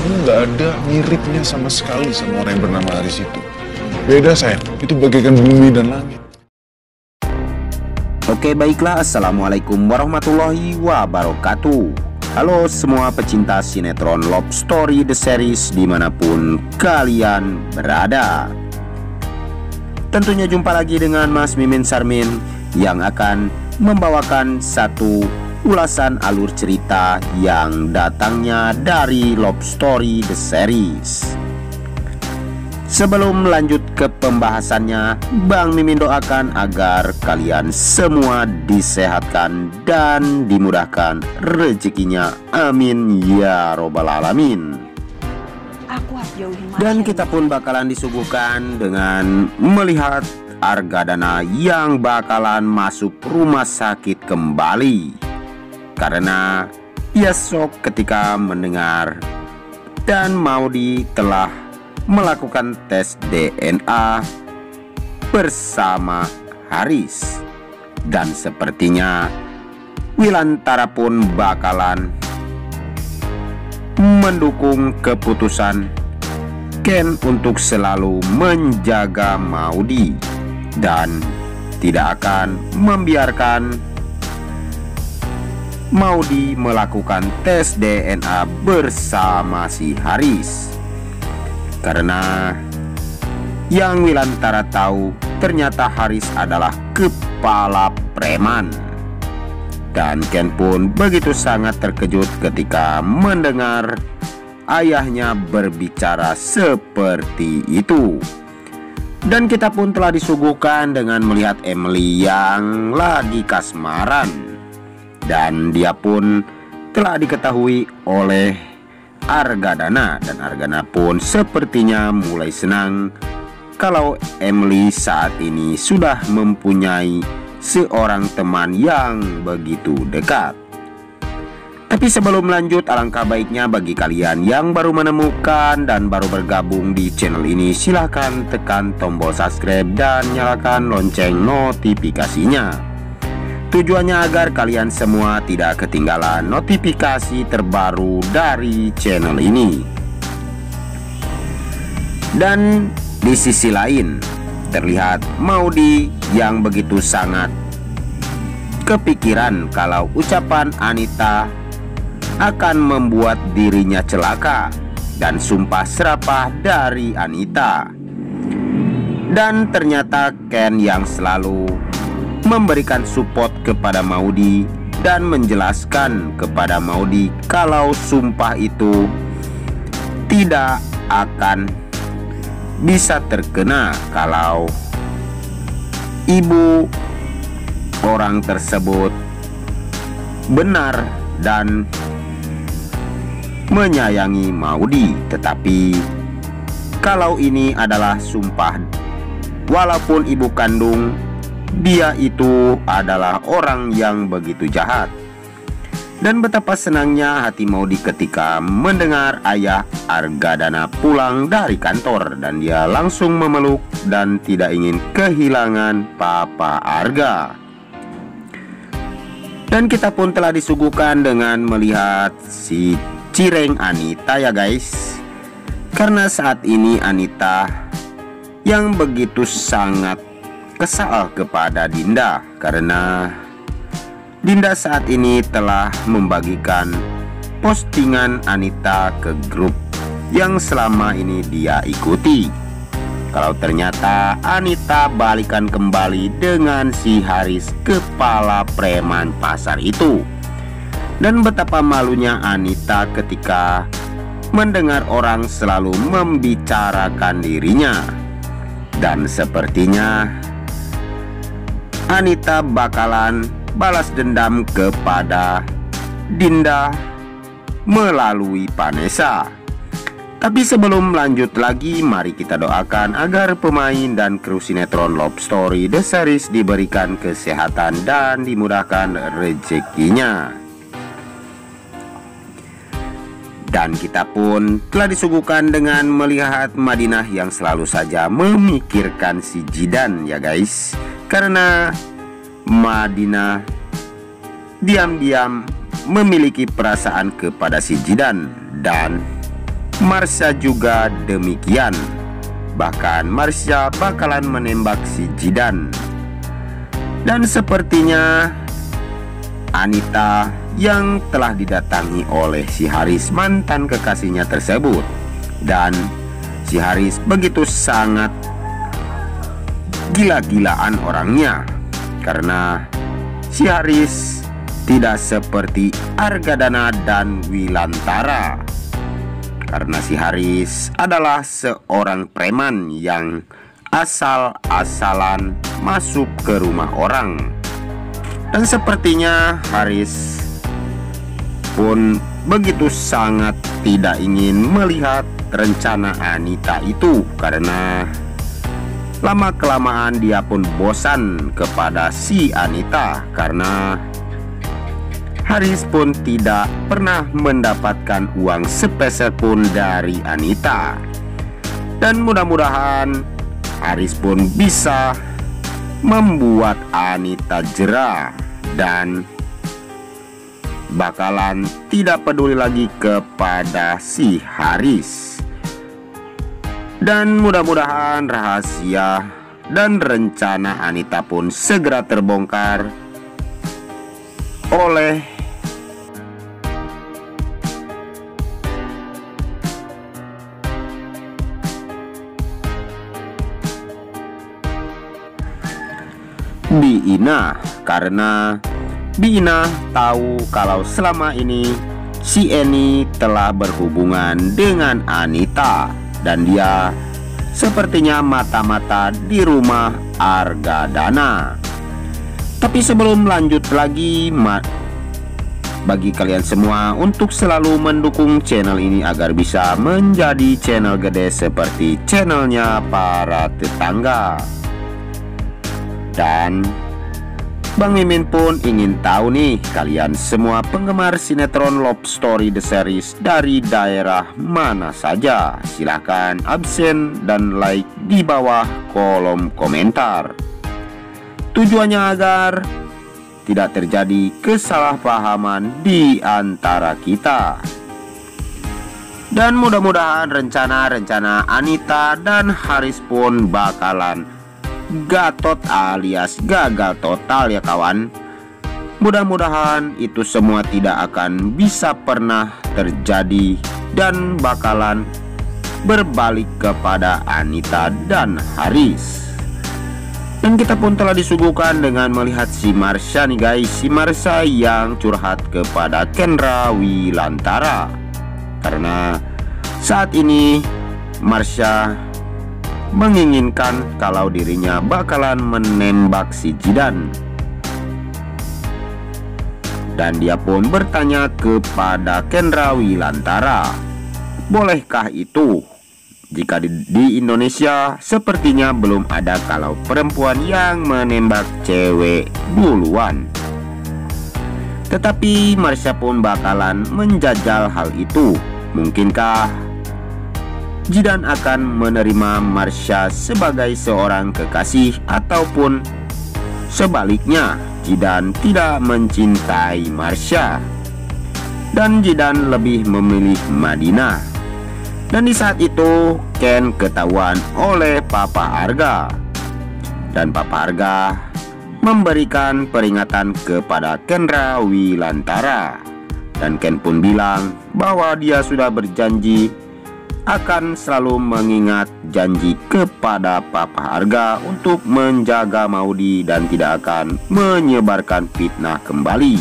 kamu nggak ada miripnya sama sekali sama orang yang bernama Haris itu. Beda sayang, itu bagaikan bumi dan langit. Oke baiklah, assalamualaikum warahmatullahi wabarakatuh. Halo semua pecinta sinetron Love Story The Series dimanapun kalian berada. Tentunya jumpa lagi dengan Mas Mimin Sarmin yang akan membawakan satu ulasan alur cerita yang datangnya dari Love Story The Series. Sebelum lanjut ke pembahasannya, Bang Mimin doakan agar kalian semua disehatkan dan dimudahkan rezekinya. Amin ya robbal alamin. Dan kita pun bakalan disuguhkan dengan melihat Argadana yang bakalan masuk rumah sakit kembali karena ia shock ketika mendengar dan Maudy telah melakukan tes DNA bersama Haris. Dan sepertinya Wilantara pun bakalan mendukung keputusan Ken untuk selalu menjaga Maudy dan tidak akan membiarkan Maudy melakukan tes DNA bersama si Haris. Karena yang Wilantara tahu ternyata Haris adalah kepala preman. Dan Ken pun begitu sangat terkejut ketika mendengar ayahnya berbicara seperti itu. Dan kita pun telah disuguhkan dengan melihat Emily yang lagi kasmaran. Dan dia pun telah diketahui oleh Argadana, dan Argadana pun sepertinya mulai senang kalau Emily saat ini sudah mempunyai seorang teman yang begitu dekat. Tapi sebelum lanjut, alangkah baiknya bagi kalian yang baru menemukan dan baru bergabung di channel ini, silahkan tekan tombol subscribe dan nyalakan lonceng notifikasinya. Tujuannya agar kalian semua tidak ketinggalan notifikasi terbaru dari channel ini. Dan di sisi lain terlihat Maudy yang begitu sangat kepikiran kalau ucapan Anita akan membuat dirinya celaka dan sumpah serapah dari Anita. Dan ternyata Ken yang selalu memberikan support kepada Maudy dan menjelaskan kepada Maudy kalau sumpah itu tidak akan bisa terkena kalau ibu orang tersebut benar dan menyayangi Maudy. Tetapi kalau ini adalah sumpah walaupun ibu kandung, dia itu adalah orang yang begitu jahat. Dan betapa senangnya hati Maudy ketika mendengar ayah Argadana pulang dari kantor, dan dia langsung memeluk dan tidak ingin kehilangan Papa Arga. Dan kita pun telah disuguhkan dengan melihat si cireng Anita ya guys. Karena saat ini Anita yang begitu sangat kesal kepada Dinda karena Dinda saat ini telah membagikan postingan Anita ke grup yang selama ini dia ikuti. Kalau ternyata Anita balikan kembali dengan si Haris, kepala preman pasar itu. Dan betapa malunya Anita ketika mendengar orang selalu membicarakan dirinya. Dan sepertinya Anita bakalan balas dendam kepada Dinda melalui Vanessa. Tapi sebelum lanjut lagi, mari kita doakan agar pemain dan kru sinetron Love Story The Series diberikan kesehatan dan dimudahkan rezekinya. Dan kita pun telah disuguhkan dengan melihat Madinah yang selalu saja memikirkan si Jidan ya guys. Karena Madinah diam-diam memiliki perasaan kepada si Jidan. Dan Marsha juga demikian. Bahkan Marsha bakalan menembak si Jidan. Dan sepertinya Anita yang telah didatangi oleh si Haris, mantan kekasihnya tersebut. Dan si Haris begitu sangat gila-gilaan orangnya, karena si Haris tidak seperti Argadana dan Wilantara. Karena si Haris adalah seorang preman yang asal-asalan masuk ke rumah orang. Dan sepertinya Haris pun begitu sangat tidak ingin melihat rencana Anita itu, karena lama-kelamaan dia pun bosan kepada si Anita, karena Haris pun tidak pernah mendapatkan uang sepeser pun dari Anita. Dan mudah-mudahan Haris pun bisa membuat Anita jera dan bakalan tidak peduli lagi kepada si Haris. Dan mudah-mudahan rahasia dan rencana Anita pun segera terbongkar oleh Bi-Ina, karena Bi-Ina tahu kalau selama ini si Eni telah berhubungan dengan Anita, dan dia sepertinya mata-mata di rumah Argadana. Tapi sebelum lanjut lagi, bagi kalian semua untuk selalu mendukung channel ini agar bisa menjadi channel gede seperti channelnya para tetangga. Dan Bang Mimin pun ingin tahu nih, kalian semua penggemar sinetron Love Story The Series dari daerah mana saja? Silahkan absen dan like di bawah kolom komentar. Tujuannya agar tidak terjadi kesalahpahaman di antara kita. Dan mudah-mudahan rencana-rencana Anita dan Haris pun bakalan gatot alias gagal total ya kawan. Mudah-mudahan itu semua tidak akan bisa pernah terjadi dan bakalan berbalik kepada Anita dan Haris. Dan kita pun telah disuguhkan dengan melihat si Marsha nih guys, si Marsha yang curhat kepada Kendra Wilantara. Karena saat ini Marsha menginginkan kalau dirinya bakalan menembak si Jidan. Dan dia pun bertanya kepada Kendra Wilantara, bolehkah itu? Jika di Indonesia sepertinya belum ada kalau perempuan yang menembak cewek duluan. Tetapi Marsha pun bakalan menjajal hal itu. Mungkinkah Jidan akan menerima Marsha sebagai seorang kekasih, ataupun sebaliknya Jidan tidak mencintai Marsha dan Jidan lebih memilih Madinah. Dan di saat itu Ken ketahuan oleh Papa Arga, dan Papa Arga memberikan peringatan kepada Kendra Wilantara. Dan Ken pun bilang bahwa dia sudah berjanji akan selalu mengingat janji kepada Papa Arga untuk menjaga Maudy dan tidak akan menyebarkan fitnah kembali.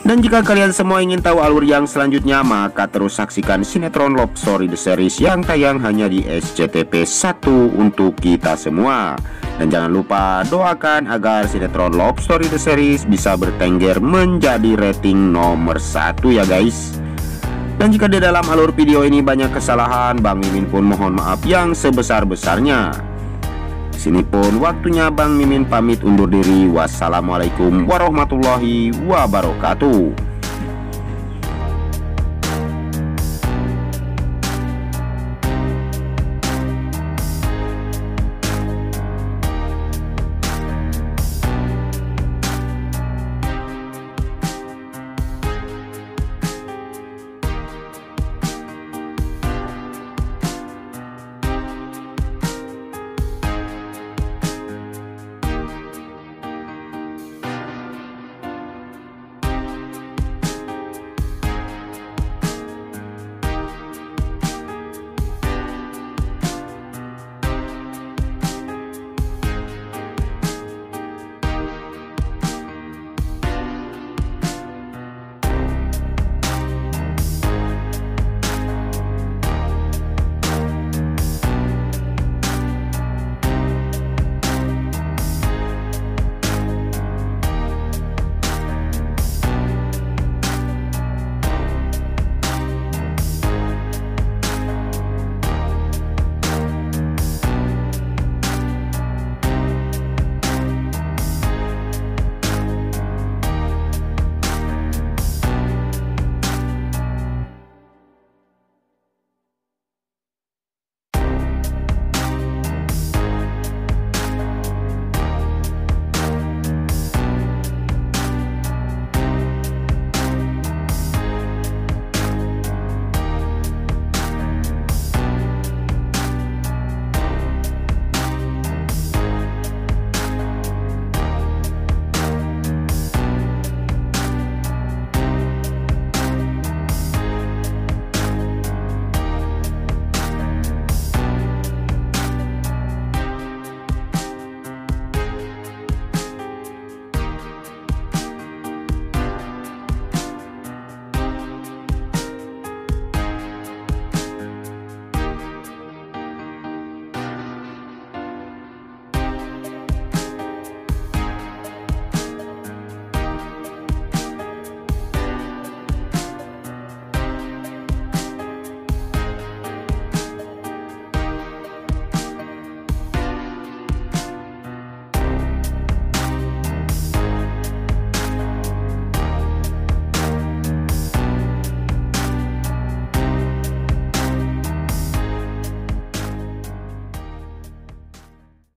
Dan jika kalian semua ingin tahu alur yang selanjutnya, maka terus saksikan sinetron Love Story The Series yang tayang hanya di SCTV 1 untuk kita semua. Dan jangan lupa doakan agar sinetron Love Story The Series bisa bertengger menjadi rating nomor 1 ya guys. Dan jika di dalam alur video ini banyak kesalahan, Bang Mimin pun mohon maaf yang sebesar-besarnya. Sini pun waktunya Bang Mimin pamit undur diri. Wassalamualaikum warahmatullahi wabarakatuh.